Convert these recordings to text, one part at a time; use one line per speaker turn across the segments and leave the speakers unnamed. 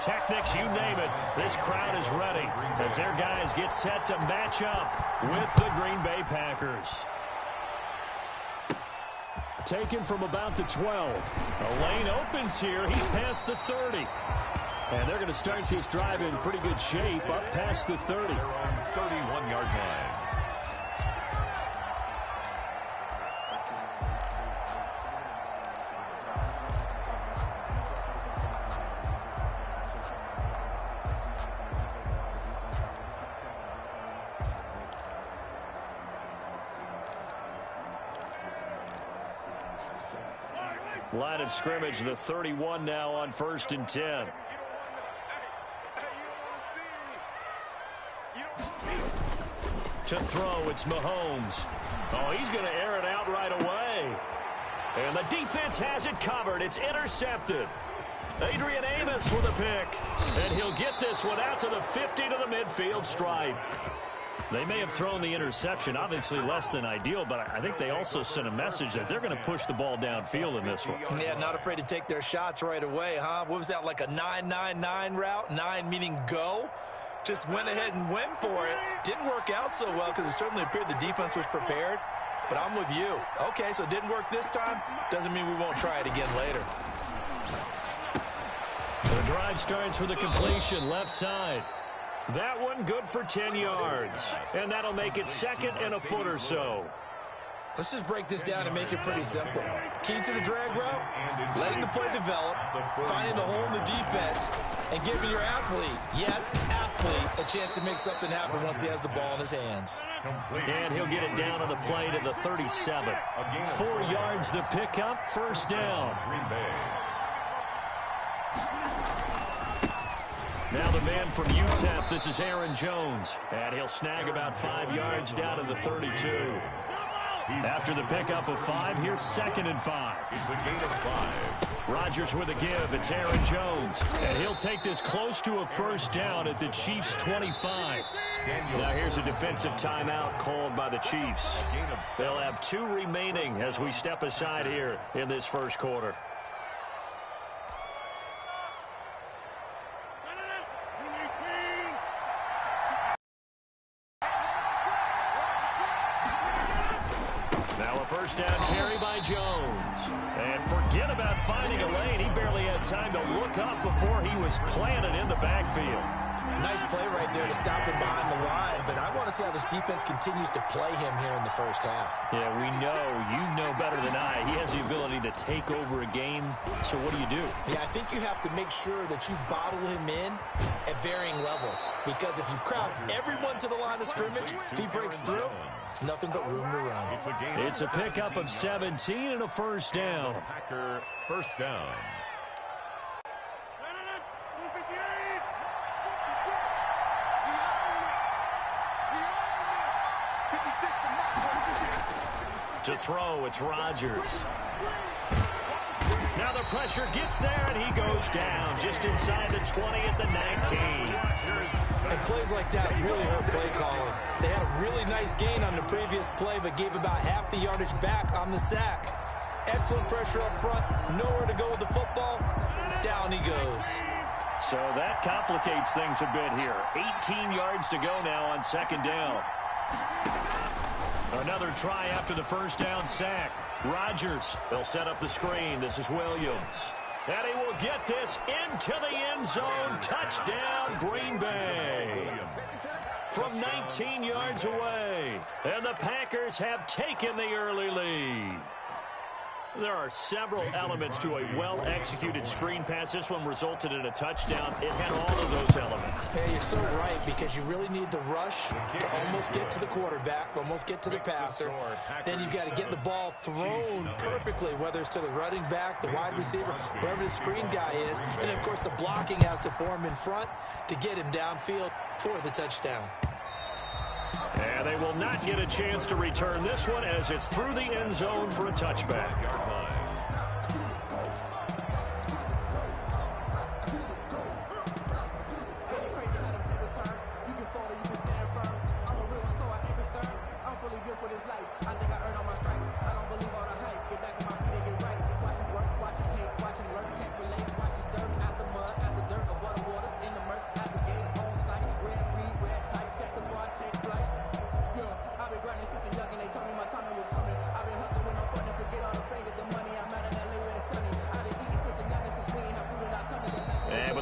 pyrotechnics, you name it. This crowd is ready as their guys get set to match up with the Green Bay Packers. Taken from about the 12. A lane opens here. He's past the 30. And they're going to start this drive in pretty good shape up past the 30.
They're on 31-yard line.
Line of scrimmage, the 31 now on 1st and 10. To throw, it's Mahomes. Oh, he's going to air it out right away. And the defense has it covered. It's intercepted. Adrian Amos with a pick. And he'll get this one out to the 50 to the midfield stripe. They may have thrown the interception, obviously less than ideal, but I think they also sent a message that they're going to push the ball downfield in this one.
Yeah, not afraid to take their shots right away, huh? What was that, like a 9-9-9 route? 9 meaning go? Just went ahead and went for it. Didn't work out so well because it certainly appeared the defense was prepared. But I'm with you. Okay, so it didn't work this time. Doesn't mean we won't try it again later.
The drive starts with a completion left side. That one good for 10 yards. And that'll make it 2nd and a foot or so.
Let's just break this down and make it pretty simple. Key to the drag route, letting the play develop, finding the hole in the defense, and giving your athlete, yes, athlete, a chance to make something happen once he has the ball in his hands.
And he'll get it down on the play to the 37. 4 yards the pickup, 1st down. Now the man from UTEP, this is Aaron Jones. And he'll snag about 5 yards down to the 32. After the pickup of 5, here's 2nd and 5.
It's a gain of 5.
Rodgers with a give. It's Aaron Jones. And he'll take this close to a 1st down at the Chiefs' 25. Now here's a defensive timeout called by the Chiefs. They'll have 2 remaining as we step aside here in this 1st quarter. Now a 1st down carry by Jones. And forget about finding a lane. He barely had time to look up before he was planted in the backfield.
Nice play right there to stop him behind the line, but I want to see how this defense continues to play him here in the 1st half.
Yeah, we know. You know better than I. He has the ability to take over a game. So what do?
Yeah, I think you have to make sure that you bottle him in at varying levels, because if you crowd everyone to the line of scrimmage, if he breaks through, it's nothing but room to run.
It's a pickup of 17 and a 1st down.
Packer 1st down.
To throw, it's Rodgers. Now the pressure gets there, and he goes down just inside the 20 at the 19.
And plays like that really hurt play calling. They had a really nice gain on the previous play, but gave about half the yardage back on the sack. Excellent pressure up front, nowhere to go with the football. Down he goes.
So that complicates things a bit here. 18 yards to go now on 2nd down. Another try after the 1st down sack. Rodgers, they'll set up the screen. This is Williams. And he will get this into the end zone. Touchdown, Green Bay. From 19 yards away. And the Packers have taken the early lead. There are several elements to a well-executed screen pass. This one resulted in a touchdown. It had all of those elements.
Yeah, you're so right, because you really need the rush to almost get to the quarterback, almost get to the passer. Then you've got to get the ball thrown perfectly, whether it's to the running back, the wide receiver, whoever the screen guy is. And, of course, the blocking has to form in front to get him downfield for the touchdown.
And they will not get a chance to return this one as it's through the end zone for a touchback.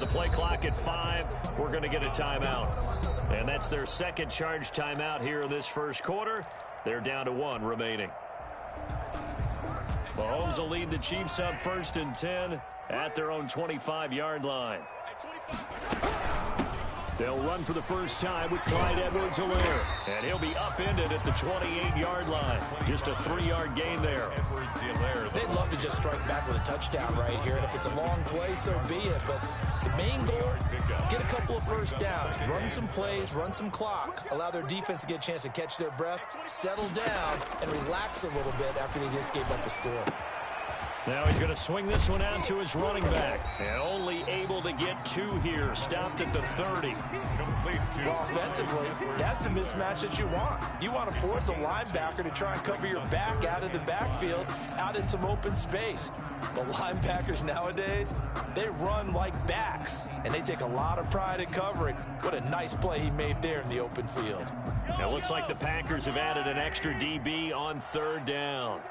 the play clock at 5, we're going to get a timeout. And that's their second charge timeout here in this first quarter. They're down to 1 remaining. Mahomes will lead the Chiefs up 1st and 10 at their own 25-yard line. They'll run for the first time with Clyde Edwards-Helaire. And he'll be upended at the 28-yard line. Just a 3-yard gain there.
They'd love to just strike back with a touchdown right here. And if it's a long play, so be it. But the main goal, get a couple of first downs. Run some plays, run some clock. Allow their defense to get a chance to catch their breath, settle down, and relax a little bit after they just gave up a score.
Now he's going to swing this one out to his running back. And only able to get 2 here. Stopped at the 30.
Well, offensively, that's the mismatch that you want. You want to force a linebacker to try and cover your back out of the backfield, out in some open space. The linebackers nowadays, they run like backs, and they take a lot of pride in covering. What a nice play he made there in the open field.
It looks like the Packers have added an extra DB on 3rd down.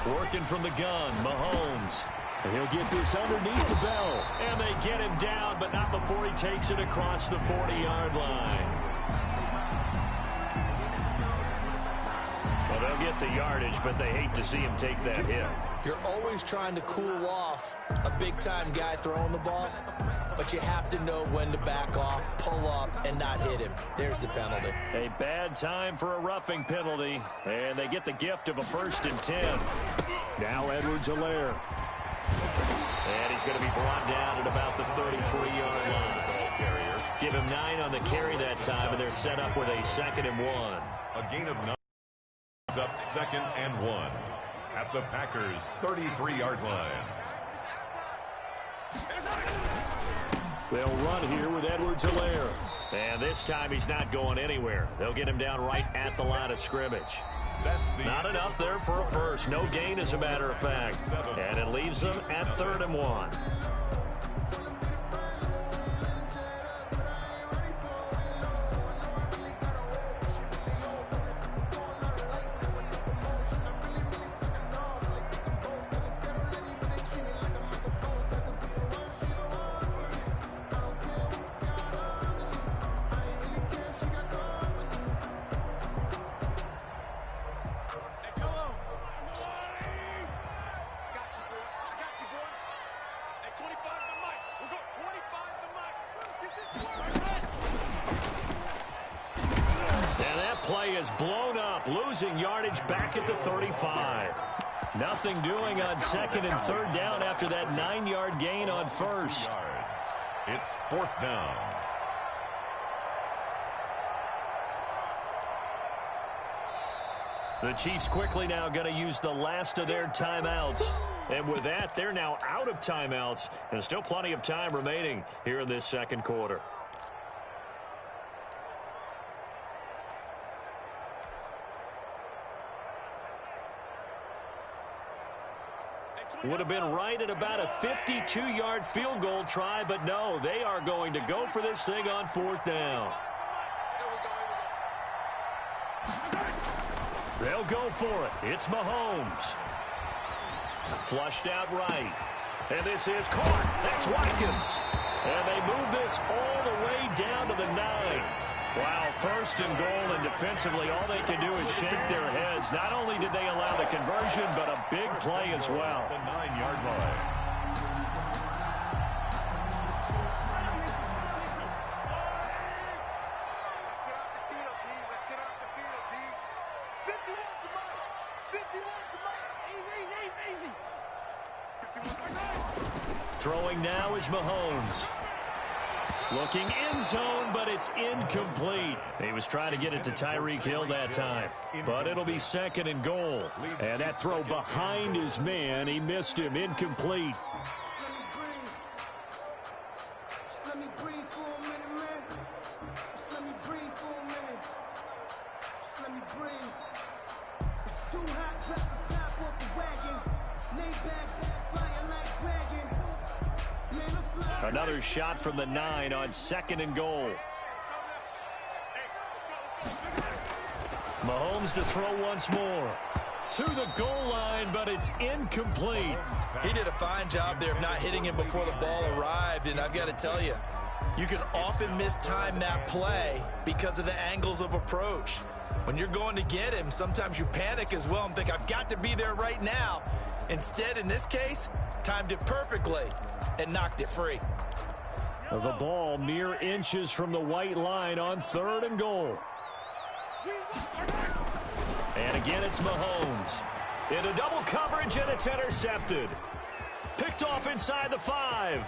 Working from the gun, Mahomes. And he'll get this underneath to Bell. And they get him down, but not before he takes it across the 40-yard line. Well, they'll get the yardage, but they hate to see him take that hit.
You're always trying to cool off a big-time guy throwing the ball, but you have to know when to back off, pull up, and not hit him. There's the penalty.
A bad time for a roughing penalty, and they get the gift of a 1st and 10. Now Edwards-Helaire. And he's going to be brought down at about the 33-yard line. Give him 9 on the carry that time, and they're set up with a 2nd and 1.
A gain of 9 is up 2nd and 1 at the Packers' 33-yard line.
They'll run here with Edwards-Helaire. And this time he's not going anywhere. They'll get him down right at the line of scrimmage. Not enough there for a first. No gain, as a matter of fact. And it leaves them at 3rd and 1. Blown up, losing yardage back at the 35. Nothing doing on 2nd and 3rd down after that 9-yard gain on 1st.
It's 4th down.
The Chiefs quickly now going to use the last of their timeouts. And with that, they're now out of timeouts. And still plenty of time remaining here in this second quarter. Would have been right at about a 52-yard field goal try, but no, they are going to go for this thing on 4th down. They'll go for it. It's Mahomes. Flushed out right. And this is caught. That's Watkins. And they move this all the way down to the 9. Wow, 1st and goal, and defensively all they can do is shake their heads. Not only did they allow the conversion, but a big play as well.
The 9-yard line.
Throwing now is Mahomes. Looking end zone, but it's incomplete. He was trying to get it to Tyreek Hill that time. But it'll be 2nd and goal. And that throw behind his man, he missed him. Incomplete. Another shot from the 9 on 2nd and goal. Mahomes to throw once more. To the goal line, but it's incomplete.
He did a fine job there of not hitting him before the ball arrived, and I've got to tell you, you can often mistime that play because of the angles of approach. When you're going to get him, sometimes you panic as well and think, I've got to be there right now. Instead, in this case, timed it perfectly and knocked it free.
The ball mere inches from the white line on 3rd and goal. And again, it's Mahomes. Into double coverage, and it's intercepted. Picked off inside the 5.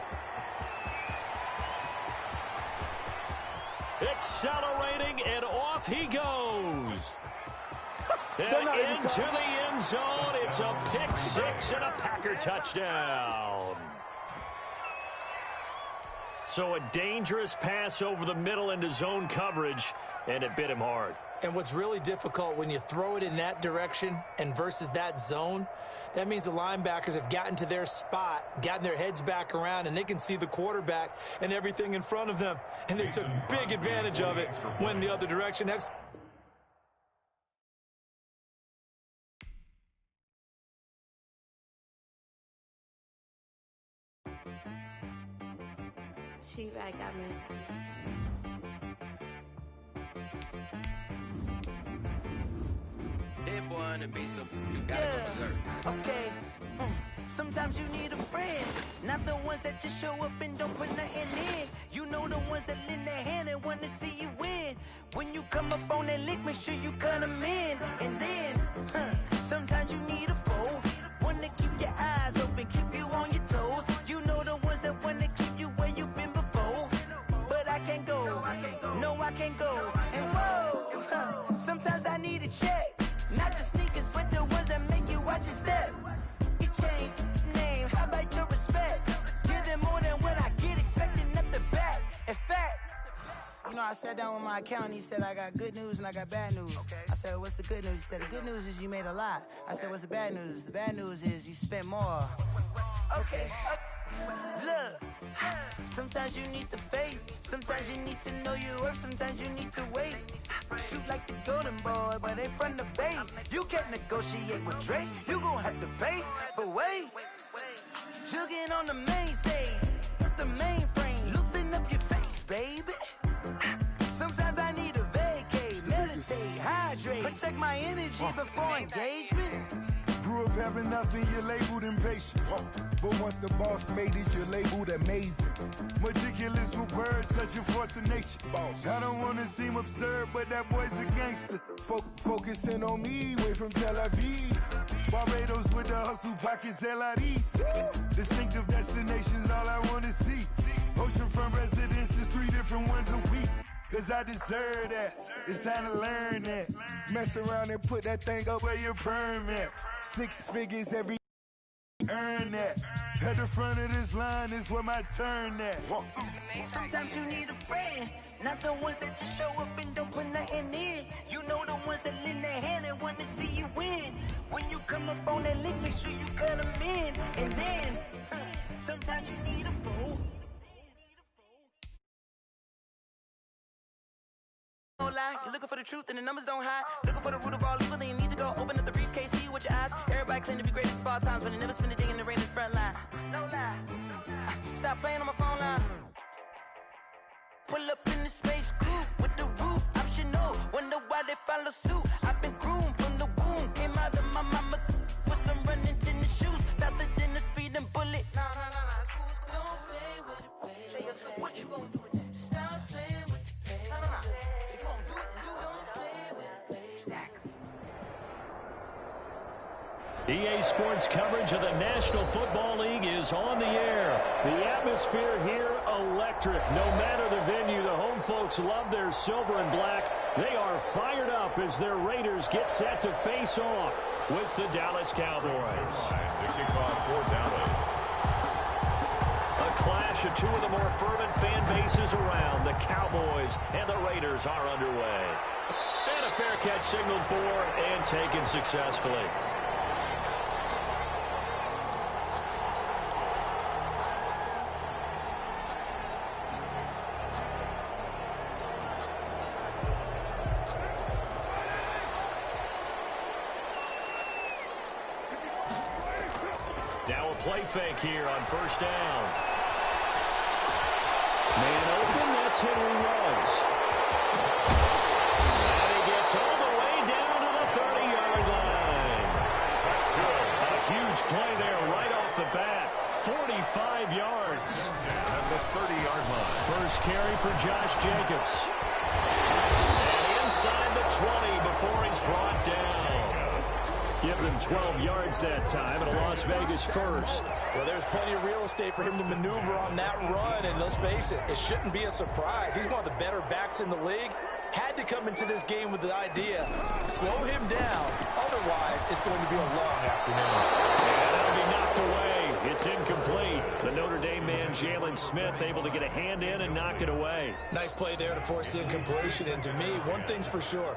Accelerating, and off he goes. And into the end zone. It's a pick 6 and a Packer touchdown. So a dangerous pass over the middle into zone coverage, and it bit him hard.
And what's really difficult when you throw it in that direction and versus that zone, that means the linebackers have gotten to their spot, gotten their heads back around, and they can see the quarterback and everything in front of them. And they took big advantage of it when the other direction.
She right got me.
That boy on the beat, so you gotta go berserk.
Okay. Sometimes you need a friend, not the ones that just show up and don't put nothing in. You know the ones that lend their hand and want to see you win. When you come up on that lick, make sure you cut them in. And then, sometimes you need a foe, one to keep your eyes open, keep you on your toes. You know the ones that want to keep you where you've been before. But I can't go, no I can't go. And whoa, sometimes I need a check, not the sneakers, but the ones that make you watch your step. You change name, how about your respect? Give them more than what I get, expecting up the back. In fact, you know, I sat down with my accountant. He said, I got good news and I got bad news. Okay. I said, what's the good news? He said, the good news is you made a lot. I said, what's the bad news? The bad news is you spent more. Okay. Look, sometimes you need the faith. Sometimes you need to know your worth. Sometimes you need to wait. Shoot like the golden boy, but they from the bay. You can't negotiate with Drake. You gon' have to pay. But wait, jugging on the main stage. Put the mainframe, loosen up your face, baby. Sometimes I need a vacate, meditate, hydrate, protect my energy before engagement.
Grew up having nothing, you're labeled impatient. But once the boss made it, you're labeled amazing. Meticulous with words, such a force of nature. I don't want to seem absurd, but that boy's a gangster. Focusing on me, way from Tel Aviv. Barbados with the hustle pockets, LIDs. Distinctive destinations, all I want to see. Oceanfront residences, 3 different ones a week. Cause I deserve that, it's time to learn that. Mess around and put that thing up where your perm at. 6 figures every earn that. At the front of this line is where my turn at.
Sometimes you need a friend, not the ones that just show up and don't put nothing in. You know the ones that lend their hand and want to see you win. When you come up on that lick, make sure you cut them in. And then, sometimes you need a fool. Don't lie, you're looking for the truth and the numbers don't hide. Looking for the root of all evil, then you need to go open up the briefcase, see with your eyes. Everybody claim to be greatest of all times, but they never spend a day in the rain in the front line. No lie. Stop playing on my phone line. Pull up in the space coupe with the roof optional. Wonder why they follow suit. I've been groomed from the womb. Came out of my mama with some running tennis shoes. Faster than the speeding bullet. Nah, it's cool, it's cool. Don't play with it, baby. Say what you gonna do with it? Stop playing with it, baby. Nah. If you gonna do it, then don't play with it, baby. Exactly.
EA Sports coverage of the National Football League is on the air. The atmosphere here, electric. No matter the venue, the home folks love their silver and black. They are fired up as their Raiders get set to face off with the Dallas Cowboys.
The kickoff for Dallas.
A clash of 2 of the more fervent fan bases around. The Cowboys and the Raiders are underway. And a fair catch signaled for and taken successfully. play fake here on first down. Man open, that's Henry Ruggs. And he gets all the way down to the 30-yard line. That's good. A huge play there right off the bat. 45 yards.
At the 30-yard line.
First carry for Josh Jacobs. And inside the 20 before he's brought down. Give them 12 yards that time and a Las Vegas first.
Well, there's plenty of real estate for him to maneuver on that run, and let's face it, it shouldn't be a surprise. He's one of the better backs in the league. Had to come into this game with the idea, slow him down. Otherwise, it's going to be a long afternoon.
And that'll be knocked away. It's incomplete. The Notre Dame man, Jalen Smith, able to get a hand in and knock it away.
Nice play there to force the incompletion. And to me, one thing's for sure.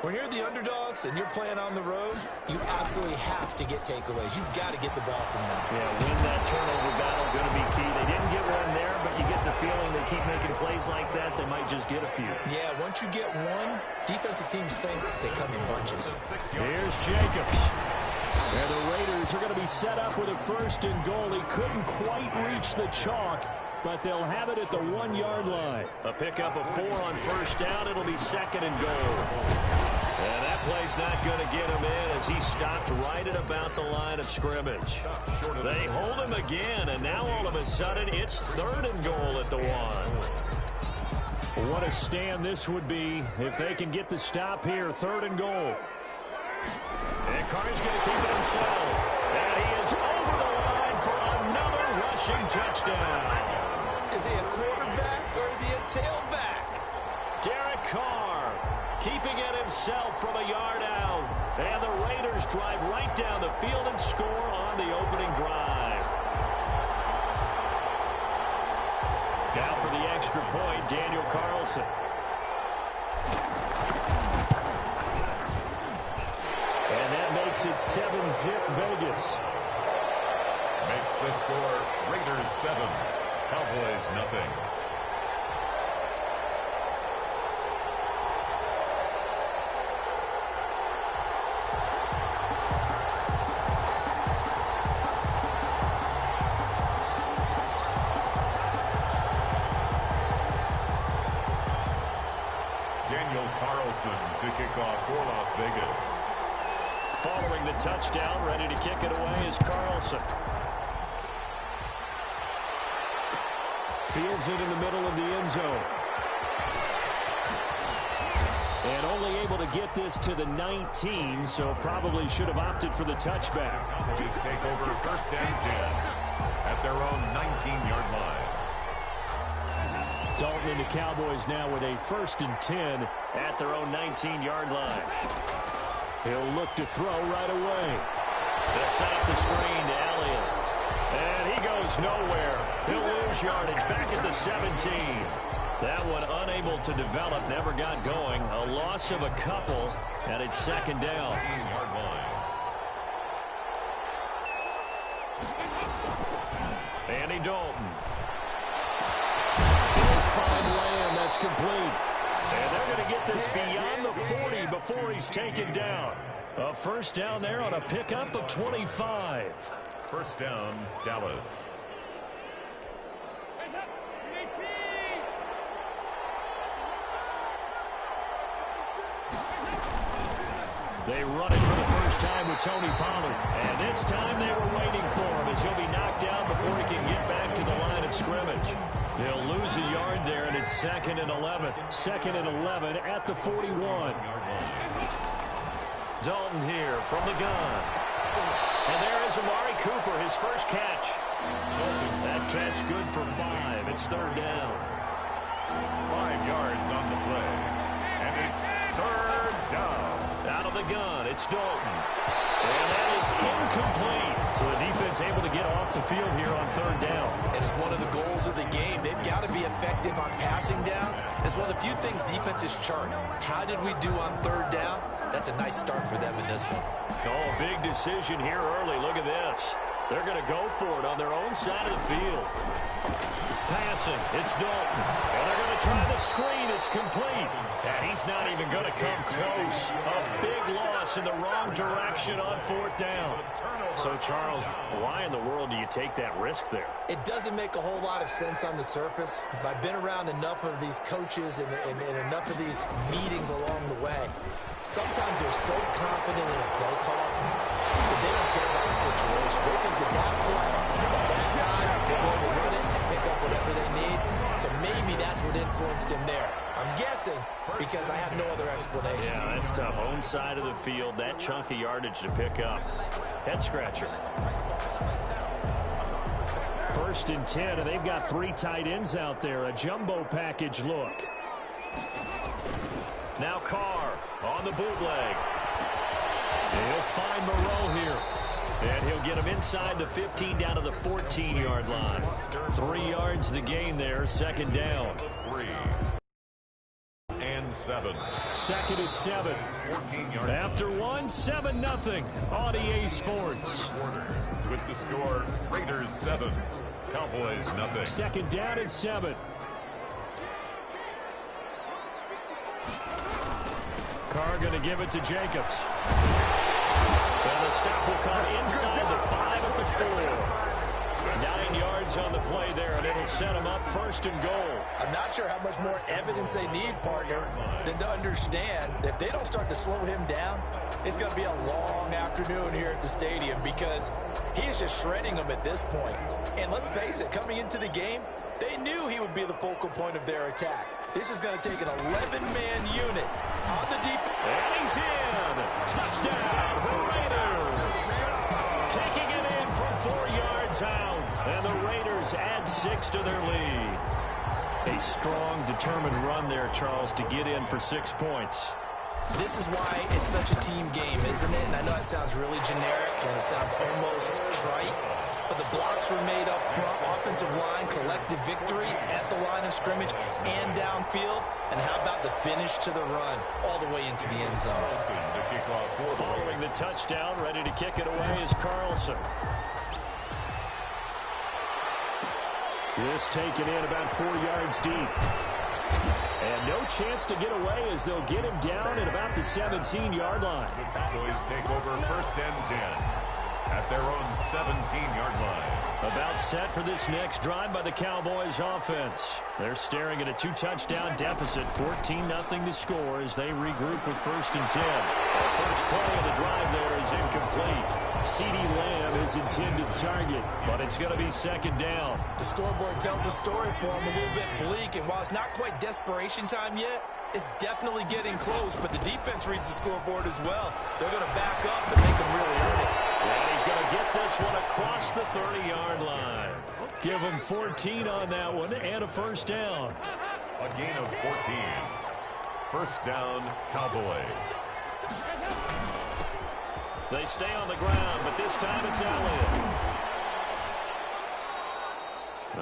When you're the underdogs and you're playing on the road, you absolutely have to get takeaways. You've got to get the ball from them.
Yeah, win that turnover battle, going to be key. They didn't get one there, but you get the feeling they keep making plays like that, they might just get a few.
Yeah, once you get one, defensive teams think they come in bunches.
Here's Jacobs. And the Raiders are going to be set up with a first and goal. He couldn't quite reach the chalk, but they'll have it at the 1-yard line. A pickup of 4 on first down. It'll be second and goal. And that play's not going to get him in as he stopped right at about the line of scrimmage. They hold him again, and now all of a sudden it's third and goal at the 1. What a stand this would be if they can get the stop here. Third and goal. And Carr's going to keep it himself. And he is over the line for another rushing touchdown.
Is he a quarterback or is he a tailback?
Derek Carr keeping it himself from a yard out. And the Raiders drive right down the field and score on the opening drive. Now for the extra point, Daniel Carlson. And that makes it 7-zip Vegas.
Makes the score Raiders 7, Cowboys nothing. Daniel Carlson to kick off for Las Vegas.
Following the touchdown, ready to kick it away is Carlson. Fields it in the middle of the end zone. And only able to get this to the 19, so probably should have opted for the touchback.
Cowboys take over first and 10 at their own 19-yard line.
Dalton and the Cowboys now with a first and 10 at their own 19-yard line. He'll look to throw right away. They'll set up the screen to Elliott. And he goes nowhere. He'll lose yardage back at the 17. That one unable to develop, never got going. A loss of a couple, and it's second down.
19-yard line.
Andy Dalton. He'll find Lamb. That's complete. And they're going to get this beyond the 40 before he's taken down. A first down there on a pickup of 25.
First down, Dallas.
They run it for the first time with Tony Pollard. And this time they were waiting for him as he'll be knocked down before he can get back to the line of scrimmage. They'll lose a yard there, and it's second and 11. Second and 11 at the 41. Dalton here from the gun. And there is Amari Cooper, his first catch. That catch good for 5. It's third down.
5 yards on the play. And it's third down.
Out of the gun, it's Dalton. And that is incomplete. So the defense able to get off the field here on third down.
And it's one of the goals of the game. They've got to be effective on passing downs. It's one of the few things defenses chart. How did we do on third down? That's a nice start for them in this one.
Oh, big decision here early. Look at this. They're going to go for it on their own side of the field. Pass passing. It's Dalton. And they're going to try the screen. It's complete. And he's not even going to come close. A big loss in the wrong direction on 4th down. So, Charles, why in the world do you take that risk there?
It doesn't make a whole lot of sense on the surface, but I've been around enough of these coaches and enough of these meetings along the way. Sometimes they're so confident in a play call that they don't care about the situation. They think that play, at that time, they're going to run it and pick up whatever they need. So maybe that's what influenced him there. I'm guessing because I have no other explanation.
Yeah, that's tough. Own side of the field, that chunk of yardage to pick up. Head scratcher. 1st and 10, and they've got 3 tight ends out there. A jumbo package look. Now Carr on the bootleg. He'll find Moreau here. And he'll get him inside the 15 down to the 14-yard line. 3 yards the gain there, 2nd down.
3 and 7.
2nd and 7.
14 yards.
After 7-0 on EA Sports.
With the score, Raiders 7, Cowboys 0.
2nd down and 7. Carr going to give it to Jacobs. And the stop will come inside the 5 at the 4. 9 yards on the play there, and it'll set them up 1st and goal.
I'm not sure how much more evidence they need, partner, than to understand that if they don't start to slow him down, it's going to be a long afternoon here at the stadium because he is just shredding them at this point. And let's face it, coming into the game, they knew he would be the focal point of their attack. This is going to take an 11-man unit on the defense.
And he's in. Touchdown, Raiders. Taking it in from 4 yards out. And the Raiders add 6 to their lead. A strong, determined run there, Charles, to get in for 6 points.
This is why it's such a team game, isn't it? And I know it sounds really generic and it sounds almost trite, but the blocks were made up front, offensive line, collective victory at the line of scrimmage and downfield. And how about the finish to the run all the way into the end zone?
Following the touchdown, ready to kick it away is Carlson. This taken in about 4 yards deep. And no chance to get away as they'll get him down at about the 17-yard line.
The Cowboys take over 1st and 10 at their own 17-yard line.
About set for this next drive by the Cowboys offense. They're staring at a 2-touchdown deficit, 14-0 to score as they regroup with 1st and 10. The first play of the drive there is incomplete. CeeDee Lamb is intended target, but it's going to be 2nd down.
The scoreboard tells a story for him, a little bit bleak, and while it's not quite desperation time yet, it's definitely getting close, but the defense reads the scoreboard as well. They're going to back up and make them really earn it.
And he's going to get this one across the 30-yard line. Give him 14 on that one and a 1st down.
A gain of 14. 1st down, Cowboys.
They stay on the ground, but this time it's Elliott.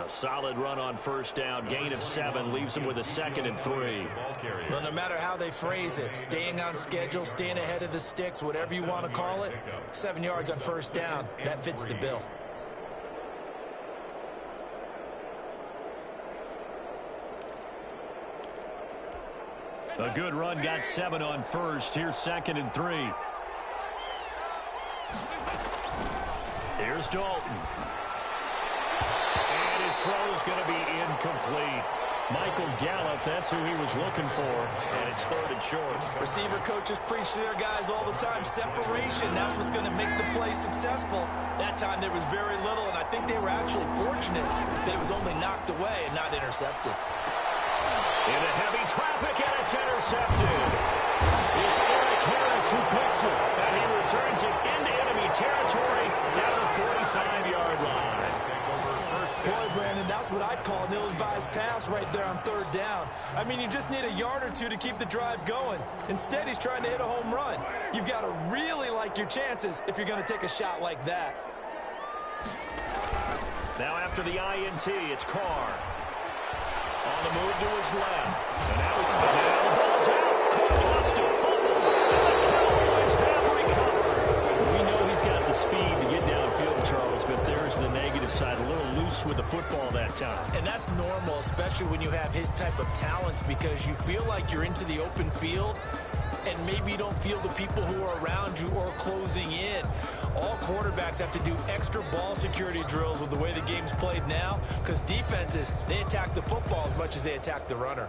A solid run on 1st down. Gain of 7 leaves them with a 2nd and 3.
Well, no matter how they phrase it, staying on schedule, staying ahead of the sticks, whatever you want to call it, 7 yards on 1st down, that fits the bill.
A good run, got 7 on 1st. Here's 2nd and 3. Here's Dalton. And his throw's going to be incomplete. Michael Gallup, that's who he was looking for, and it's 3rd and short.
Receiver coaches preach to their guys all the time. Separation, that's what's going to make the play successful. That time there was very little, and I think they were actually fortunate that it was only knocked away and not intercepted.
Into heavy traffic, and it's intercepted. It's Eric Harris who picks it, and he returns it into enemy territory down the 45-yard line.
Boy, Brandon, that's what I'd call an ill-advised pass right there on 3rd down. I mean, you just need a yard or two to keep the drive going. Instead, he's trying to hit a home run. You've got to really like your chances if you're going to take a shot like that.
Now after the INT, it's Carr. On the move to his left. And now the ball's out. Carr lost it. Fumble. And the Cowboys have recovered. We know he's got the speed to get downfield, Charles, but there's here's the negative side, a little loose with the football that time.
And that's normal, especially when you have his type of talents, because you feel like you're into the open field and maybe you don't feel the people who are around you or closing in. All quarterbacks have to do extra ball security drills with the way the game's played now, because defenses, they attack the football as much as they attack the runner.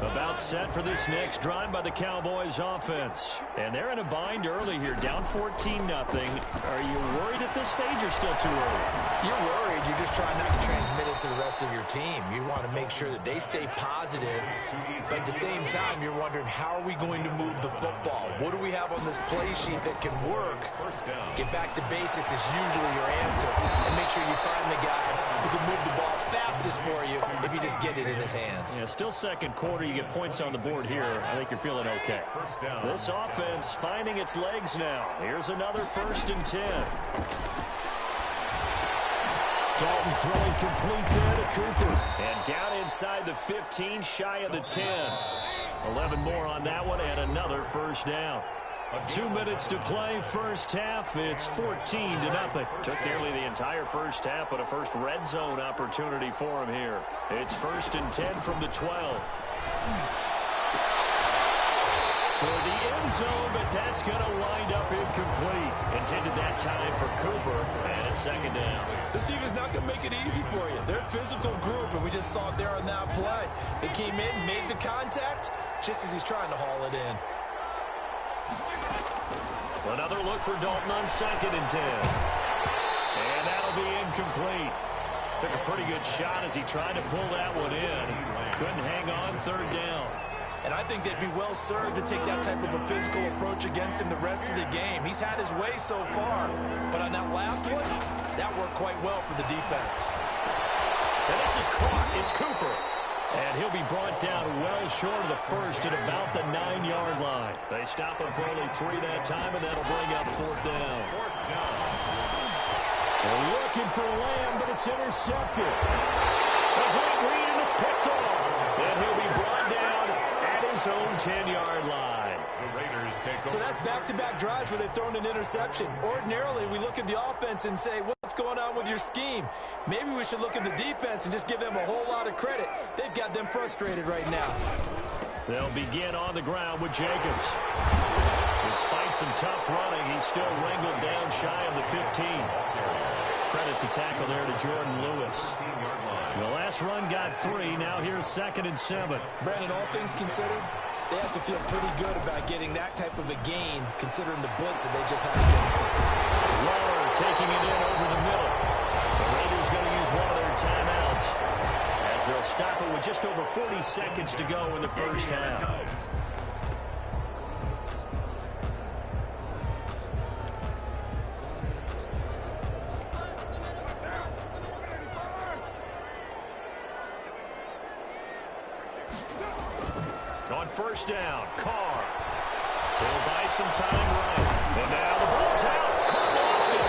About set for this next drive by the Cowboys offense. And they're in a bind early here, down 14-0. Are you worried at this stage or still too early?
You're worried. You're just trying not to transmit it to the rest of your team. You want to make sure that they stay positive, but at the same time, you're wondering, how are we going to move the football? What do we have on this play sheet that can work? Get back to basics is usually your answer, and make sure you find the guy who can move the ball fastest for you if you just get it in his hands.
Yeah, still second quarter. You get points on the board here. I think you're feeling okay. This offense finding its legs now. Here's another 1st and 10. Dalton throwing complete there to Cooper. And down inside the 15, shy of the 10. 11 more on that one, and another 1st down. 2 minutes to play, first half. It's 14-0. Took nearly the entire first half, but a first red zone opportunity for him here. It's 1st and 10 from the 12. Toward the end zone, but that's going to wind up incomplete. Intended that time for Cooper, and it's 2nd down.
This team is not going to make it easy for you. They're a physical group, and we just saw it there on that play. They came in, made the contact, just as he's trying to haul it in.
Another look for Dalton on 2nd and 10. And that'll be incomplete. Took a pretty good shot as he tried to pull that one in. Couldn't hang on, 3rd down.
And I think they'd be well served to take that type of a physical approach against him the rest of the game. He's had his way so far, but on that last one, that worked quite well for the defense.
And this is caught. It's Cooper. And he'll be brought down well short of the 1st at about the 9-yard line. They stop him for only 3 that time, and that'll bring up 4th down. They're looking for Lamb, but it's intercepted. A great read, and it's picked off. And he'll be brought down at his own 10-yard line.
The Raiders take over.
So that's back-to-back drives where they've thrown an interception. Ordinarily, we look at the offense and say, what's going on with your scheme? Maybe we should look at the defense and just give them a whole lot of credit. They've got them frustrated right now.
They'll begin on the ground with Jacobs. Despite some tough running, he's still wrangled down shy of the 15. Credit the tackle there to Jordan Lewis. The last run got 3. Now here's 2nd and 7.
Brandon, all things considered, they have to feel pretty good about getting that type of a gain, considering the blitz that they just had against them.
Waller taking it in over the middle. The Raiders going to use one of their timeouts, as they'll stop it with just over 40 seconds to go in the first half. On 1st down, Carr. He'll buy some time right. And now the ball's out. Carr lost it.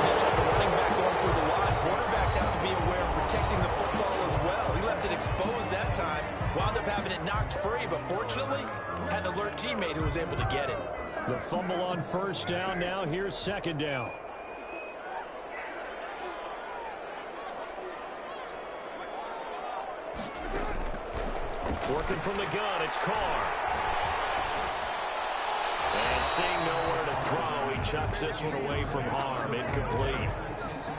Looks like a running back going through the line. Quarterbacks have to be aware of protecting the football as well. He left it exposed that time. Wound up having it knocked free, but fortunately, had an alert teammate who was able to get it.
The fumble on 1st down. Now here's 2nd down. Working from the gun, it's Carr. And seeing nowhere to throw, he chucks this one away from harm. Incomplete.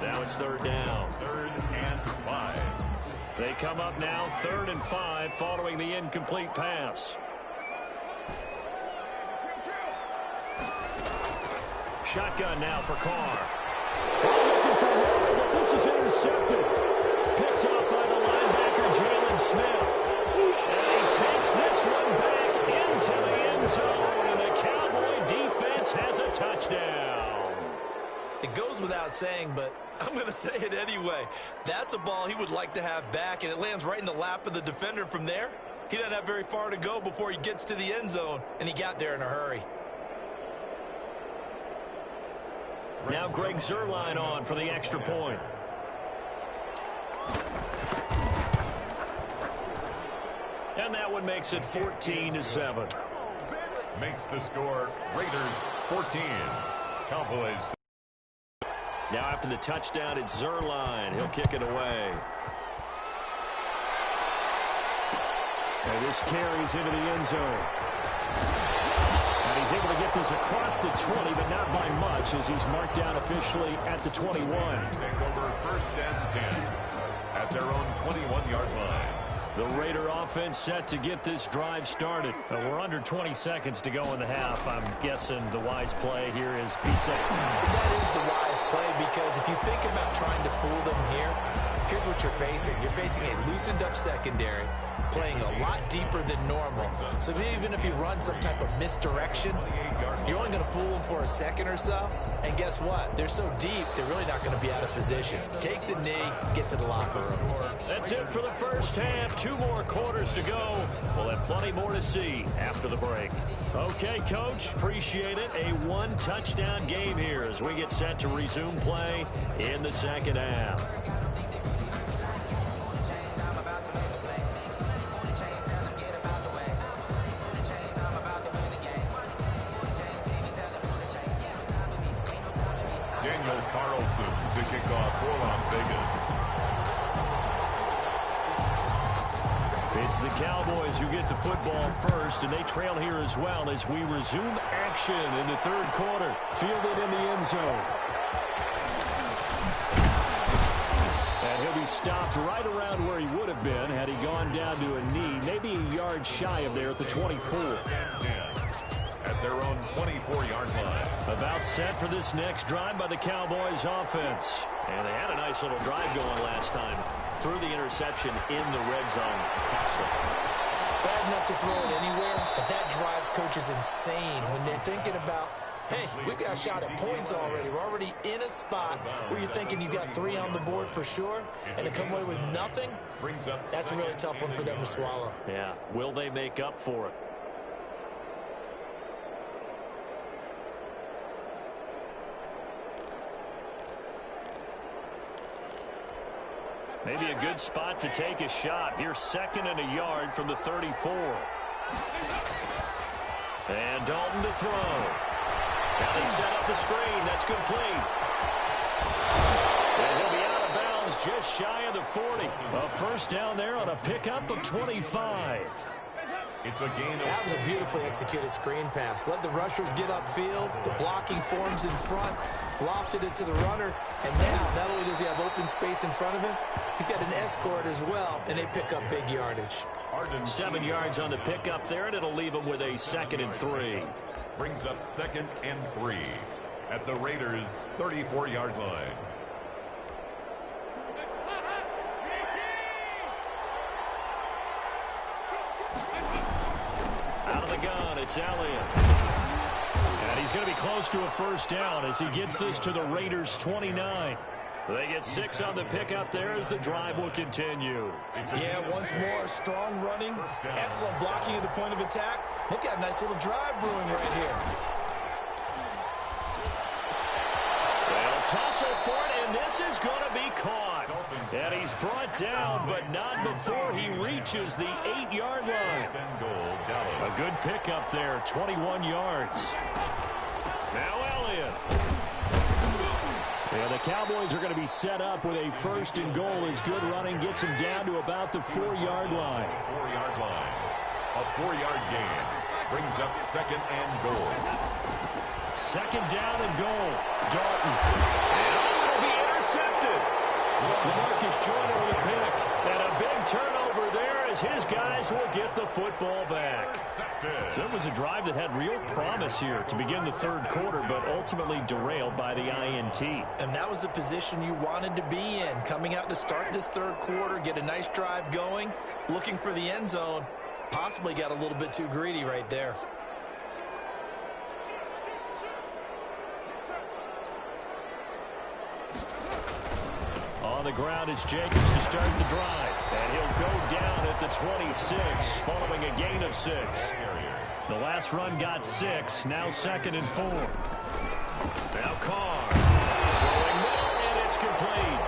Now it's 3rd down.
3rd and 5.
They come up now 3rd and 5 following the incomplete pass. Shotgun now for Carr. Looking for Waller, but this is intercepted. Picked off by the linebacker, Jalen Smith. And he takes this one back into the end zone, and the Cowboy defense has a touchdown.
It goes without saying, but I'm going to say it anyway. That's a ball he would like to have back, and it lands right in the lap of the defender from there. He doesn't have very far to go before he gets to the end zone, and he got there in a hurry.
Now Greg Zuerlein on for the extra point. And that one makes it 14-7.
makes the score Raiders 14. Cowboys.
Now after the touchdown, it's Zerline. He'll kick it away. And this carries into the end zone. And he's able to get this across the 20, but not by much, as he's marked down officially at the 21.
Take over 1st and 10 at their own 21-yard line.
The Raider offense set to get this drive started. We're under 20 seconds to go in the half. I'm guessing the wise play here is be safe.
That is the wise play, because if you think about trying to fool them here, here's what you're facing. You're facing a loosened up secondary, playing a lot deeper than normal. So even if you run some type of misdirection, you're only going to fool them for a second or so. And guess what? They're so deep, they're really not going to be out of position. Take the knee, get to the locker room.
That's it for the first half. 2 more quarters to go. We'll have plenty more to see after the break. Okay, Coach, appreciate it. A 1-touchdown game here as we get set to resume play in the second half.
To kick off for Las Vegas.
It's the Cowboys who get the football first, and they trail here as well as we resume action in the 3rd quarter. Fielded in the end zone. And he'll be stopped right around where he would have been had he gone down to a knee, maybe a yard shy of there at the 24.
At their own 24-yard line.
About set for this next drive by the Cowboys offense. And they had a nice little drive going last time. Threw the interception in the red zone. Costly.
Bad enough to throw it anywhere, but that drives coaches insane when they're thinking about, hey, we got a shot at points already. We're already in a spot where you're thinking you got 3 on the board for sure, and to come away with nothing, that's a really tough one for them to swallow.
Yeah, will they make up for it? Maybe a good spot to take a shot. Here's 2nd and a yard from the 34. And Dalton to throw. Now they set up the screen. That's complete. And he'll be out of bounds just shy of the 40. A first down there on a pickup of 25.
It's a gain.
That was a beautifully executed screen pass. Let the rushers get upfield. The blocking forms in front. Lofted it to the runner. And now, not only does he have open space in front of him, he's got an escort as well, and they pick up big yardage.
7 yards on the pickup there, and it'll leave him with a 2nd and 3.
Brings up 2nd and 3 at the Raiders' 34-yard line.
Out of the gun, it's Elliott. And he's going to be close to a first down as he gets this to the Raiders' 29. They get 6 on the pickup there as the drive will continue.
Yeah, once more, strong running, excellent blocking at the point of attack. They've got a nice little drive brewing right here.
They'll tussle for it, and this is going to be caught. And he's brought down, but not before he reaches the 8-yard line. A good pickup there, 21 yards. Now Elliott. And the Cowboys are going to be set up with a 1st and goal as good running gets him down to about the 4-yard line.
4-yard line. A 4-yard gain brings up 2nd and goal.
2nd down and goal. Dalton. And it'll be intercepted. LaMarcus Joyner with a pick. And a big turnover there as his guys will get the football back. So it was a drive that had real promise here to begin the 3rd quarter, but ultimately derailed by the INT.
And that was the position you wanted to be in. Coming out to start this 3rd quarter, get a nice drive going, looking for the end zone. Possibly got a little bit too greedy right there.
On the ground, it's Jacobs to start the drive. And he'll go down at the 26, following a gain of 6. The last run got 6, now 2nd and 4. Now Carr. Throwing middle, and it's complete.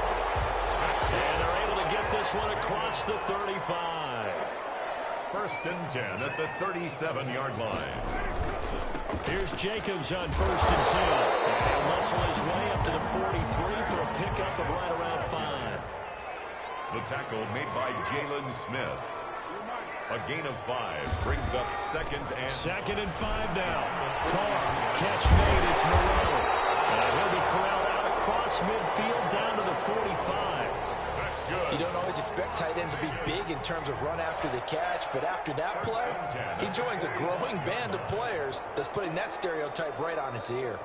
And they're able to get this one across the 35.
1st and 10 at the 37-yard line.
Here's Jacobs on 1st and 10. And he'll muscle his way up to the 43 for a pickup of right around 5.
The tackle made by Jalen Smith. A gain of 5 brings up 2nd and
5 now. Carr, catch made. It's Moreau. And he'll be corralled out across midfield down to the 45.
That's good.
You don't always expect tight ends to be big in terms of run after the catch, but after that play, he joins a growing band of players that's putting that stereotype right on its ear.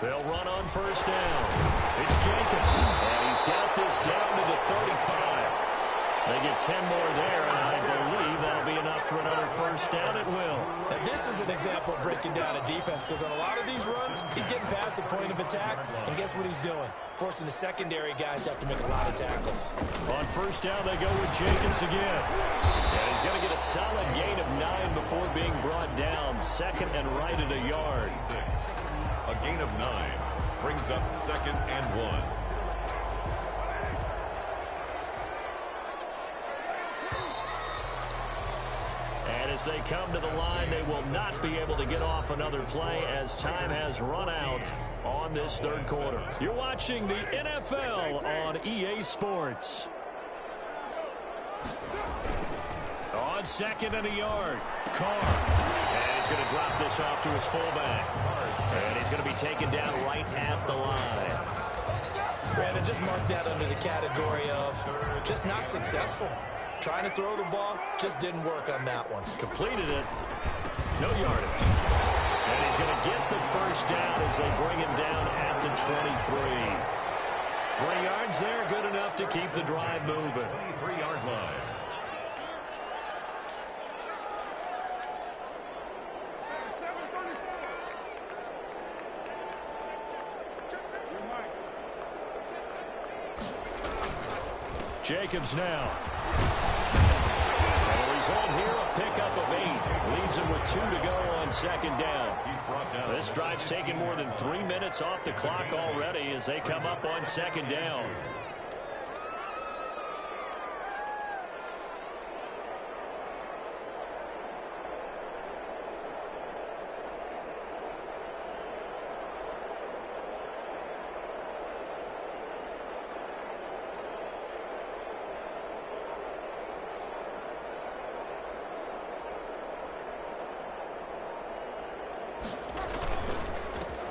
They'll run on 1st down. It's Jacobs. And he's got this down to the 35. They get 10 more there, and I believe that'll be enough for another 1st down. It will.
Now, this is an example of breaking down a defense, because on a lot of these runs, he's getting past the point of attack, and guess what he's doing? Forcing the secondary guys to have to make a lot of tackles.
On 1st down, they go with Jacobs again. And he's going to get a solid gain of 9 before being brought down. 2nd and right at a yard.
A gain of 9 brings up 2nd and 1.
And as they come to the line, they will not be able to get off another play as time has run out on this 3rd quarter. You're watching the NFL on EA Sports. On 2nd and a yard, Carr. And he's going to drop this off to his fullback. And he's going to be taken down right at the line.
Brandon, just mark that under the category of just not successful. Trying to throw the ball, just didn't work on that one.
Completed it. No yardage. And he's going to get the 1st down as they bring him down at the 23. 3 yards there, good enough to keep the drive moving.
3-yard line.
Jacobs now. And the result here, a pickup of 8. Leaves him with 2 to go on 2nd down.
He's brought down.
This drive's taken more than 3 minutes off the clock already as they come up on 2nd down.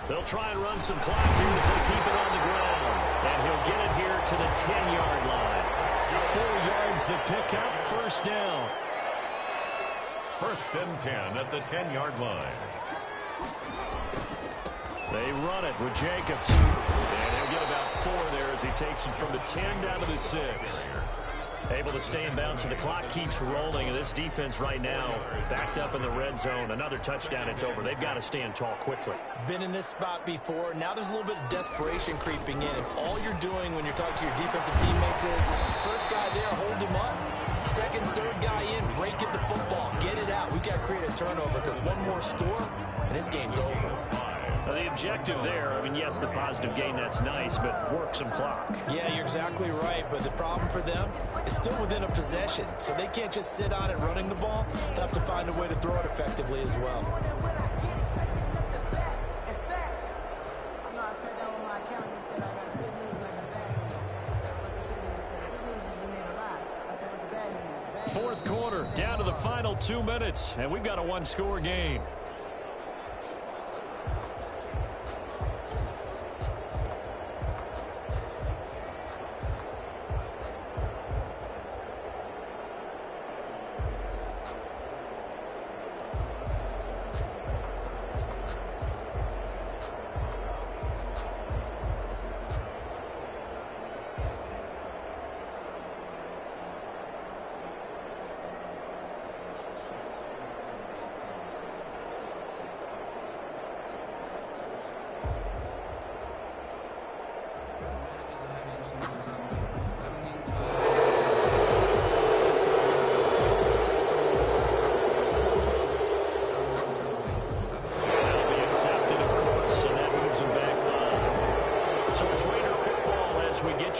They'll try and run some clock here as they keep it on the ground. And he'll get it here to the 10-yard line. 4 yards the pickup, 1st down.
1st and 10 at the 10-yard line.
They run it with Jacobs. And he'll get about 4 there as he takes it from the 10 down to the 6. Able to stay in bounds, so the clock keeps rolling. And this defense right now backed up in the red zone. Another touchdown, it's over. They've got to stand tall quickly.
Been in this spot before. Now there's a little bit of desperation creeping in. And all you're doing when you're talking to your defensive teammates is, first guy there, hold him up. 2nd, 3rd guy in, break it the football. Get it out. We've got to create a turnover because one more score, and this game's over.
Now, the objective there, I mean, yes, the positive gain, that's nice, but work some clock.
Yeah, you're exactly right, but the problem for them is still within a possession, so they can't just sit on it running the ball. They'll have to find a way to throw it effectively as well.
Fourth quarter, down to the final 2 minutes, and we've got a 1-score game.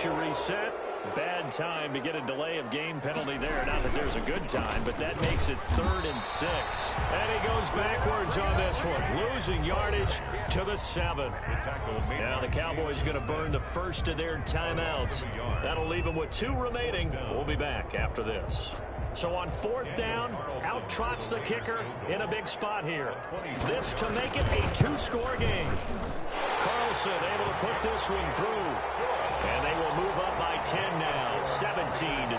Reset. Bad on time to get a delay of game penalty there. Not that there's a good time, but that makes it 3rd and 6. And he goes backwards on this one, losing yardage to the 7. Now the Cowboys going to burn the first of their timeouts. That'll leave them with 2 remaining. We'll be back after this. So on 4th down, out trots the kicker in a big spot here. This to make it a 2-score game. Carlson able to put this one through. And they will move up by 10 now, 17-7.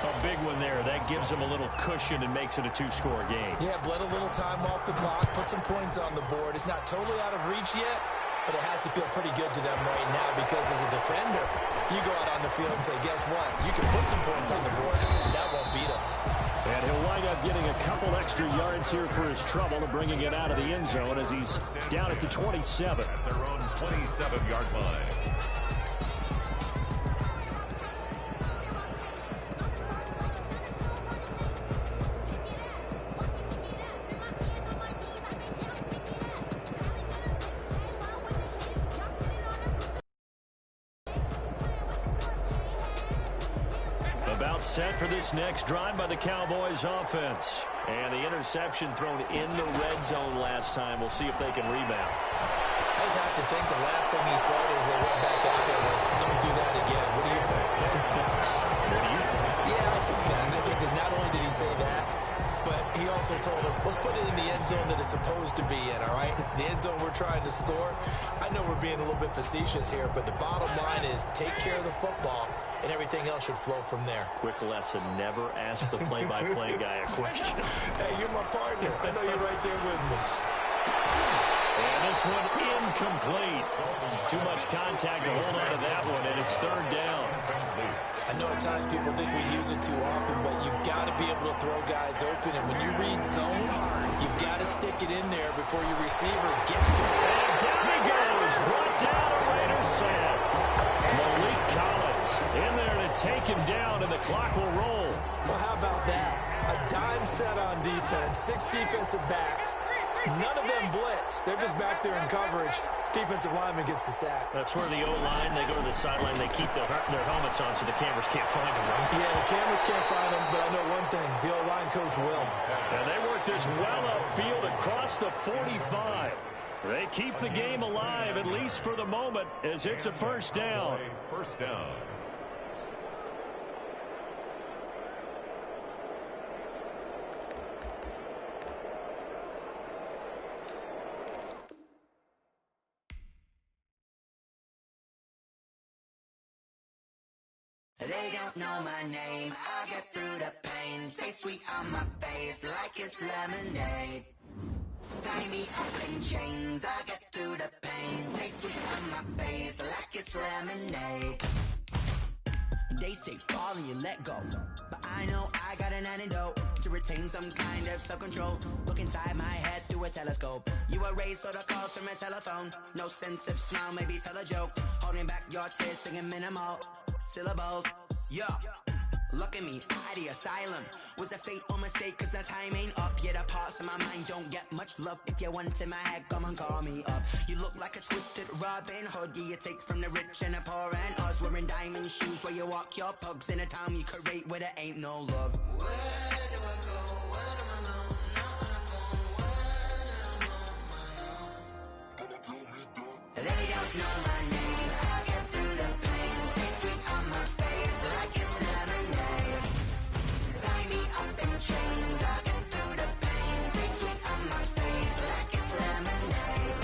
A big one there. That gives them a little cushion and makes it a 2-score game.
Yeah, bled a little time off the clock, put some points on the board. It's not totally out of reach yet, but it has to feel pretty good to them right now because as a defender, you go out on the field and say, guess what? You can put some points on the board, and that won't beat us.
And he'll wind up getting a couple extra yards here for his trouble and bringing it out of the end zone as he's down at the 27.
At their own 27-yard line.
About set for this next drive by the Cowboys offense. And the interception thrown in the red zone last time. We'll see if they can rebound.
I just have to think the last thing he said as they went back out there was, don't do that again. What do you think?
What do you think?
Yeah, I think that. I think that not only did he say that, but he also told him, let's put it in the end zone that it's supposed to be in, all right? The end zone we're trying to score. I know we're being a little bit facetious here, but the bottom line is take care of the football, and everything else should flow from there.
Quick lesson, never ask the play-by-play guy a question.
Hey, you're my partner. I know you're right there with me.
And this one incomplete. Too much contact to hold on to that one, and it's 3rd down.
I know at times people think we use it too often, but you've got to be able to throw guys open, and when you read zone, you've got to stick it in there before your receiver gets to it.
And down he goes. Brought down a Raiders sack. Malik Collins in there to take him down, and the clock will roll.
Well, how about that? A dime set on defense, 6 defensive backs. None of them blitz. They're just back there in coverage. Defensive lineman gets the sack.
That's where the O-line, they go to the sideline, they keep their helmets on so the cameras can't find them, right?
Yeah, the cameras can't find them, but I know one thing. The O-line coach will.
And they work this well upfield across the 45. They keep the game alive, at least for the moment, as it's a 1st down.
1st down.
They don't know my name, I get through the pain. Taste sweet on my face like it's lemonade. Tie me up in chains, I get through the pain. Taste sweet on my face like it's lemonade. They say fall and you let go, but I know I got an antidote to retain some kind of self-control. Look inside my head through a telescope. You erase all the calls from a telephone. No sense of smile, maybe tell a joke. Holding back your tears, singing minimal syllables. Yo, look at me, out the asylum. Was a fate or mistake, cause the time ain't up. Yet the parts of my mind don't get much love. If you want in my head, come and call me up. You look like a twisted Robin Hood. Yeah, you take from the rich and the poor and us. Wearing diamond shoes where you walk your pugs in a town you create where there ain't no love. Where do I go? Where do I know? Not on the phone. When I'm on my own. They don't know my name. I get through the pain. Taste sweet on my face like it's lemonade. Tie me up in chains. I get through the pain. Taste sweet on my face like it's lemonade.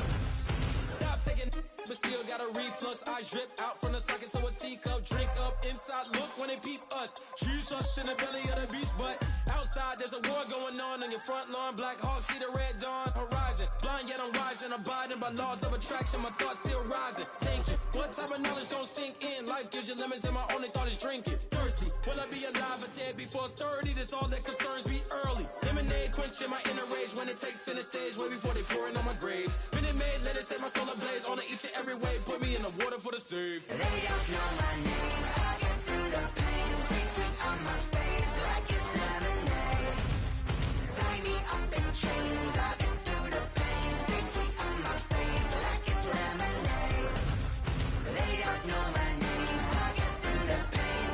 Stop taking, but still got a reflux. I drip out from the socket to a teacup. Drink up inside. Look when they peep us. Choose us in the belly of the beast, but outside there's a war going on your front lawn. Black Hawk see the red dawn horizon. Blind yet I'm rising, abiding by laws of attraction. My thoughts still rising. Thinking, what type of knowledge gon' sink in? Life gives you lemons and my only thought is drinking. Thirsty, will I be alive or dead before 30? That's all that concerns me early. Lemonade quenching my inner rage when it takes center stage way before they pouring on my grave. Minute Maid, let it set my soul ablaze on each and every way. Put me in the water for the save.
They don't know my name. I get through the pain. Taste sweet on my face like it's lemonade. Tie me up in chains. I get through the pain. Taste sweet on my face like it's lemonade. They don't know my name. I get through the pain.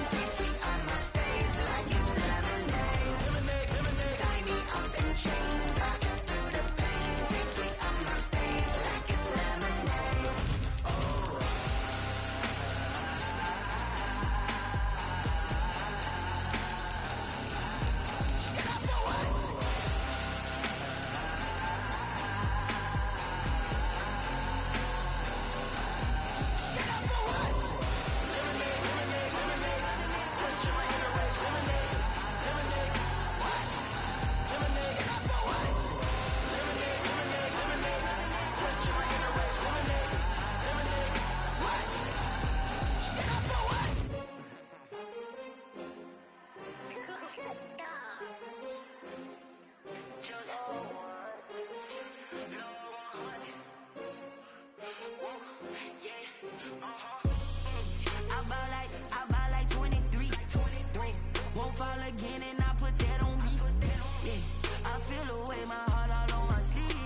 feel the way, my heart all on my sleeve.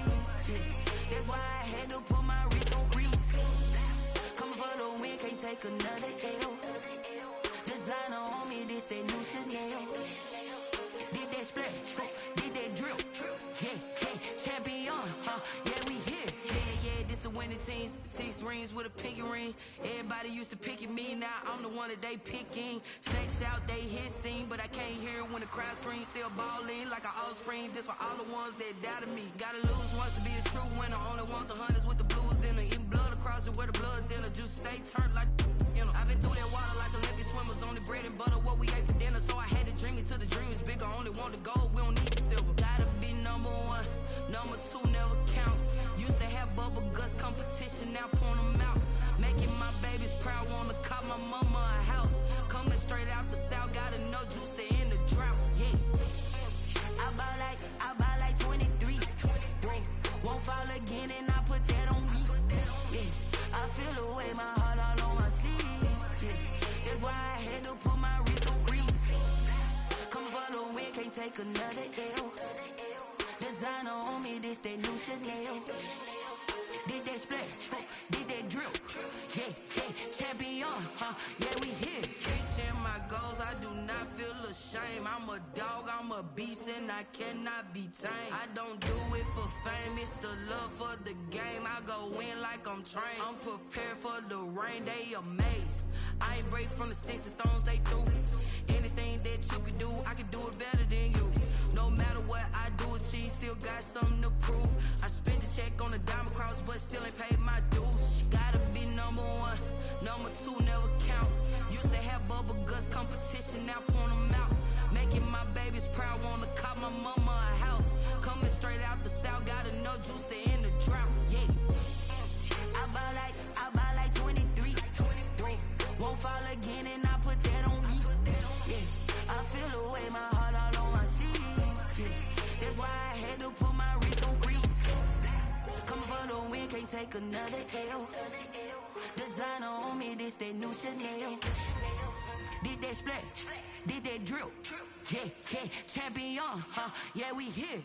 Yeah. That's why I had to put my wrist on freeze. Coming for the win, can't take another L. Designer on me, this that new Chanel. Did that splash, did that drill. Yeah, yeah, champion, yeah, we here. Yeah, this the winning teams. 6 rings with a pinky ring. Everybody used to picking me, now I'm the one that they picking. Snakes out, they hissing, but I can't hear when the crowd screams. Still balling like an offspring. This for all the ones that doubted me. Gotta lose once to be a true winner. Only want the hunters with the blues in it. Eating blood across it where the blood thinner. Juice stay turned like, you know. I've been through that water like Olympic swimmers. Only bread and butter, what we ate for dinner. So I had to dream it till the dream is bigger. Only want the gold, we don't need the silver. Gotta be number 1, number 2 never count. Used to have bubble guts competition, now point them out. Making my babies proud, wanna call my mama a house. Coming straight out the south, gotta know juice to end the drought. Yeah, I buy like 23. Won't fall again, and I put that on me. Yeah, I feel the way, my heart all on my sleeve. Yeah, that's why I had to put my wrist on freeze. Coming for the win, can't take another L. Designer on me, this that new Chanel. Did that splash, did that drill. Yeah, yeah, champion, yeah, we here. Reaching my goals, I do not feel ashamed. I'm a dog, I'm a beast, and I cannot be tamed. I don't do it for fame, it's the love for the game. I go in like I'm trained. I'm prepared for the rain, they amazed. I ain't break from the sticks and stones they threw. Anything that you could do, I could do it better than you. No matter what I do, achieve, still got something to prove. I spent the check on the diamond cross, but still ain't paid my dues. Gotta be number 1, number 2 never count. Used to have bubble guts competition, now point them out. Making my babies proud, wanna call my mama a house. Coming straight out the south, gotta know juice to end the drought. Yeah, I buy like 23. Won't fall again, and I put that on me. Yeah, I feel the way, my heart all on my sleeve. Yeah, that's why I had to put my wrist on freeze. Coming for the win, can't take another L. Designer on me, this that new Chanel. Did that splash, did that drill. Yeah, yeah, champion, yeah, we here.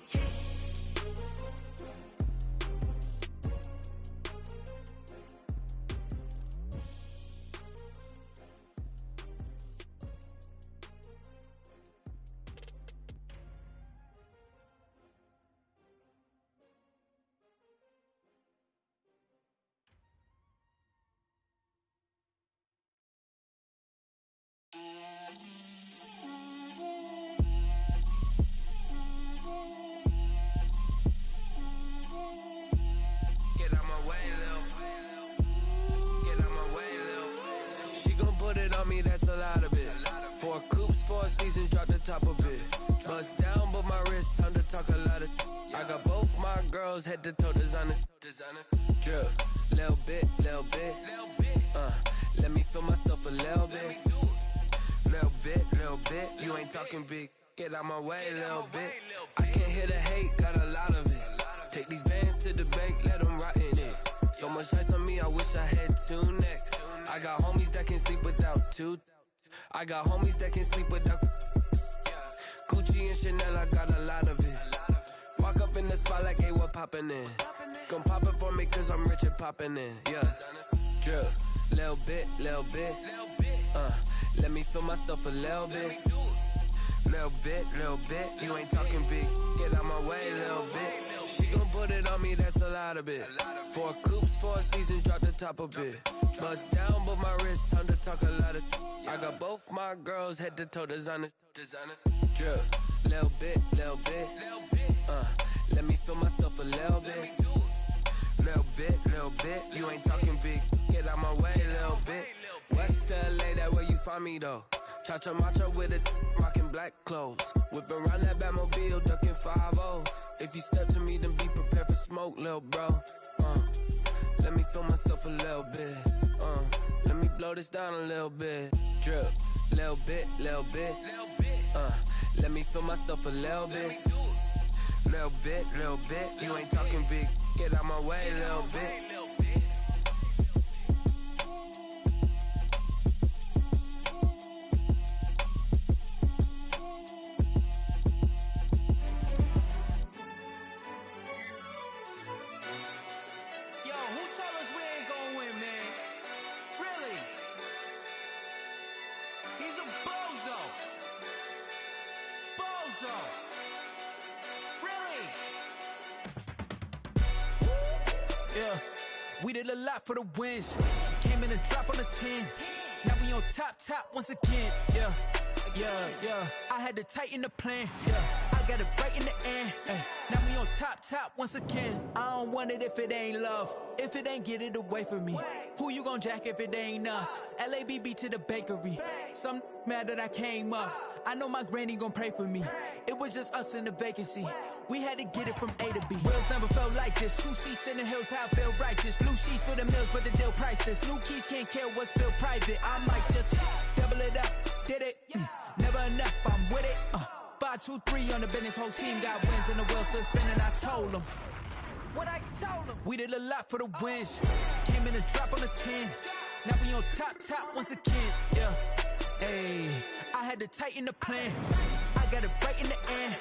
That's a lot of it. 4 coops, 4 seasons, drop the top a bit. Bust down, but my wrist, time to talk a lot of. I got both my girls head to toe designer. Drip, little bit. Let me feel myself a little bit. Little bit. You ain't talking big. Get out my way, little bit. I can't hear the hate, got a lot of it. Take these bands to the bank, let them rot in it. So much ice on me, I wish I had 2 necks. I got homies that can sleep without 2. I got homies that can sleep without Gucci and Chanel, I got a lot of it. Walk up in the spot like, hey, what poppin' in? Gon' pop it for me cause I'm rich and poppin' in, yeah. Drip, little bit. Let me feel myself a little bit. Little bit. You ain't talking big. Get out my way, little bit. She gon' put it on me, that's a lot of it. 4 coops, 4 seasons, drop the top a bit. Bust down, but my wrist, time to talk a lot of. I got both my girls head to toe designer. Drip, little bit. Let me feel myself a little bit. Little bit. You ain't talking big. Get out my way, little bit. West LA, that where you find me though. Cha-cha macha with a rockin' black clothes. Whip around that Batmobile, ducking 5-0. If you step to me, then be prepared for smoke, lil' bro. Let me feel myself a little bit. Let me blow this down a little bit. Drip, little bit. Let me feel myself a little bit. Little bit. You ain't talking big. Get out my way, little bit.
yeah. We did a lot for the wins. Came in a drop on the 10. Now we on top once again, yeah. I had to tighten the plan, yeah. I got it right in the end, now we on top once again. I don't want it if it ain't love. If it ain't, get it away from me. Who you gon' jack if it ain't us? LABB to the bakery. Some mad that I came up. I know my granny gon' pray for me. It was just us in the vacancy. We had to get it from A to B. Wheels never felt like this. 2 seats in the hills, how I feel righteous. Blue sheets for the mills, but the deal priceless. New keys can't care what's still private. I might just double it up. Did it? Never enough, I'm with it. 5, 2, 3 on the business. Whole team got wins and the wheels still spinning. I told them what I told them. We did a lot for the wins. Came in a drop on the 10. Now we on top once again, yeah. Hey, I had to tighten the plan. I got it right in the end.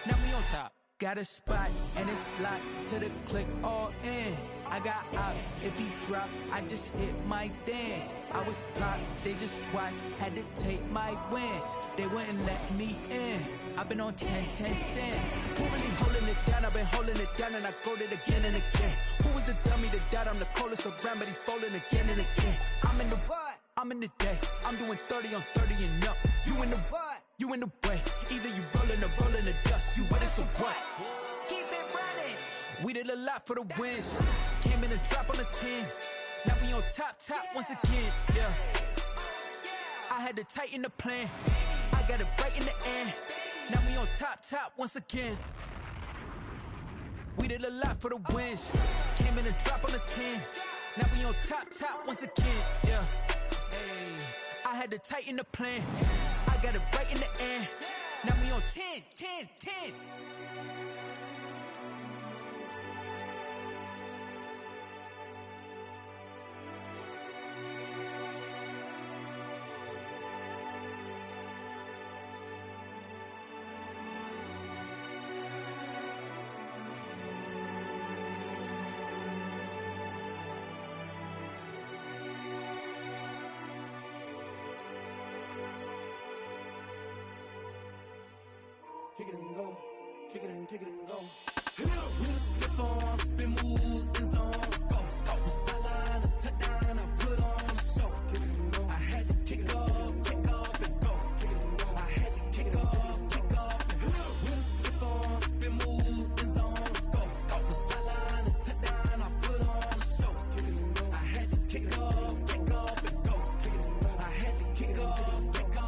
Now we on top. Got a spot and it's locked to the click all in. I got ops, if he drop, I just hit my dance. I was pop, they just watched, had to take my wins. They wouldn't let me in. I've been on 10 cents. Who really holding it down? I've been holding it down and I go it again and again. Who was the dummy that died? I'm the coldest around, but he falling again and again. I'm in the what? I'm in the day. I'm doing 30 on 30 and up. You in the what? You in the way. Either you rolling or rolling the dust. You with us or what? Keep it running. We did a lot for the wins. Came in a drop on the 10. Now we on top once again, yeah. I had to tighten the plan. I got it right in the end. Now we on top once again. We did a lot for the wins. Came in a drop on the 10. Now we on top once again, yeah. Hey, I had to tighten the plan. I got it right in the end. Now we on 10.
Kick it and go, kick it and go. With a stiff arm, spin move, in zones, go. From sideline to touchdown, I put on a show. Kick it and go. I had to kick off and go. Kick it and go. I had to kick off and go. With a stiff arm, spin move, in zones, go. From sideline to touchdown, I put on a show. Kick it and go. I had to kick off and go. Kick it and go. I had to kick off and go.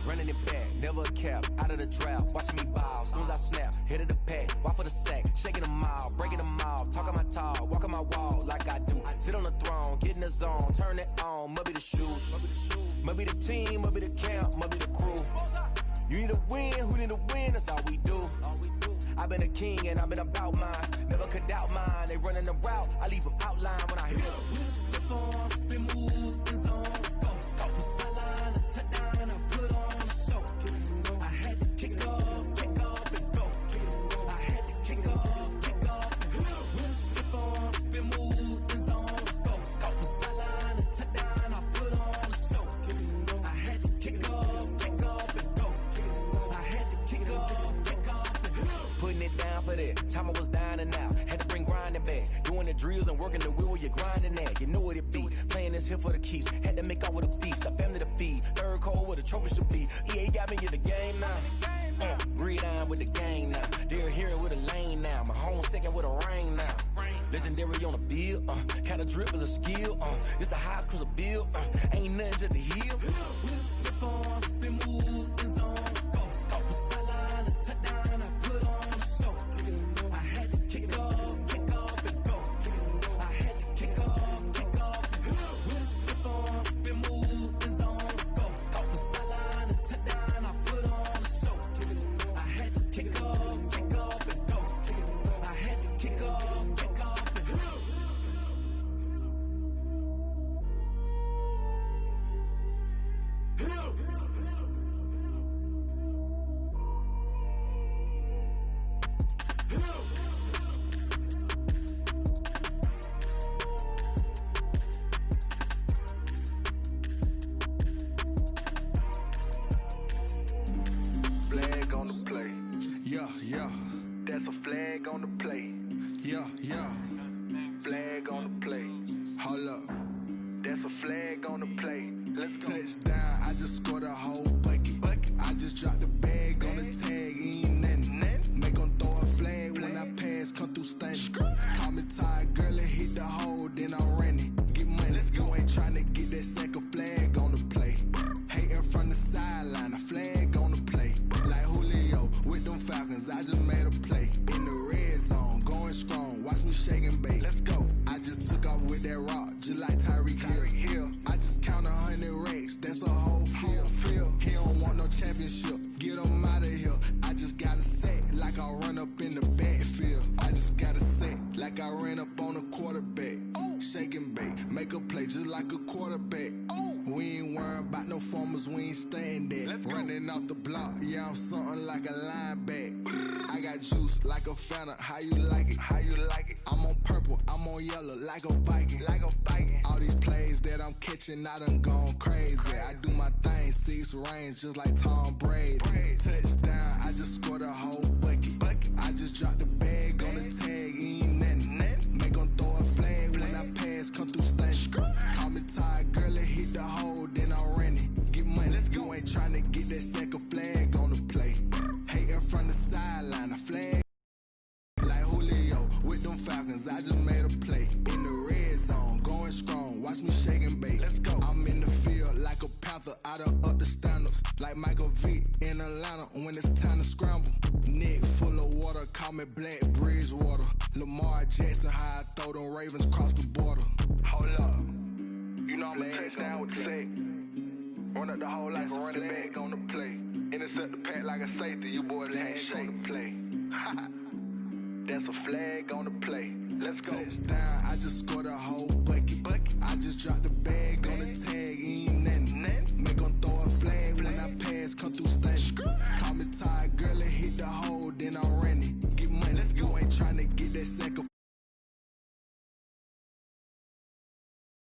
Running it back, never a cap, out of the draft. Watching me ball, soon as I snap, hit of the pack, walk for the sack, shaking them all, breaking them off, talking my talk, walking my wall like I do. Sit on the throne, get in the zone, turn it on, must be the shoes, must be the team, must be the camp, must be the crew. You need a win, who need a win, that's all we do. I've been a king and I've been about mine, never could doubt mine. They running the route, I leave them outline when I hit them. Step on, spin move, in zones, go. From sideline to touchdown, I put on a show. I had to kick off and go. I had to kick off and go. With a stiff arm, spin move, in zones, go. From sideline to touchdown, I put on a show. I had to kick off and go. I had to kick off and go. Putting it down for that, time I was down and out. Had to bring grinding back, doing the drills and working the wheel where you're grinding at. You know what it be, playing this here for the keeps. Had to make out with a feast, a family to feed. Third cold where the trophy should be. EA got me in the game now. Read on with the game now. They're hearing with a lane now. My home second with a rain now. Legendary on the field, kind of drip is a skill. It's the highest cruiser bill, ain't nothing just to heal. With a step on, spin move, in zones, go. From sideline to touchdown, I put on a show. I had to kick off and go. I had to kick off and go. With a step on, spin move, in zones, go. From sideline to touchdown, I put on a show. I had to kick off and go. I had to kick off and go.
Flag on the play. Yeah. That's a flag on the play. Yeah. Flag
quarterback. Shake and bake, make a play just like a quarterback. We ain't worrying about no formers, we ain't staying there. Running off the block, yeah, I'm something like a linebacker. I got juice like a Fanta, how you like it? How you like it? I'm on purple, I'm on yellow like a Viking. Like a Viking. All these plays that I'm catching, I done gone crazy. I do my thing, 6 range just like Tom Brady. Touchdown, I just scored a whole bucket. I just dropped the bag on the tag, ain't nothing. Make 'em throw a flag when I pass, come through stunning. Call me tired, girl, it hit the hole, then I'm running. Get money, you ain't tryna get that second flag on the play. Hating from the sideline, a flag like Julio with them Falcons. I just made a play in the red zone, going strong. Watch me shake and bake. I'm in the field like a panther, I done up the standards like Michael Vick in Atlanta when it's time to scramble. Neck full of water, call me Black Bridgewater. Lamar Jackson, how I throw them Ravens across the border. Hold up, you know I'm a touchdown with the sack. Run up the whole like a running back on the play. Intercept the pack like a safety, you boys ain't shake the play. That's a flag on the play. Let's go. Touchdown, I just scored a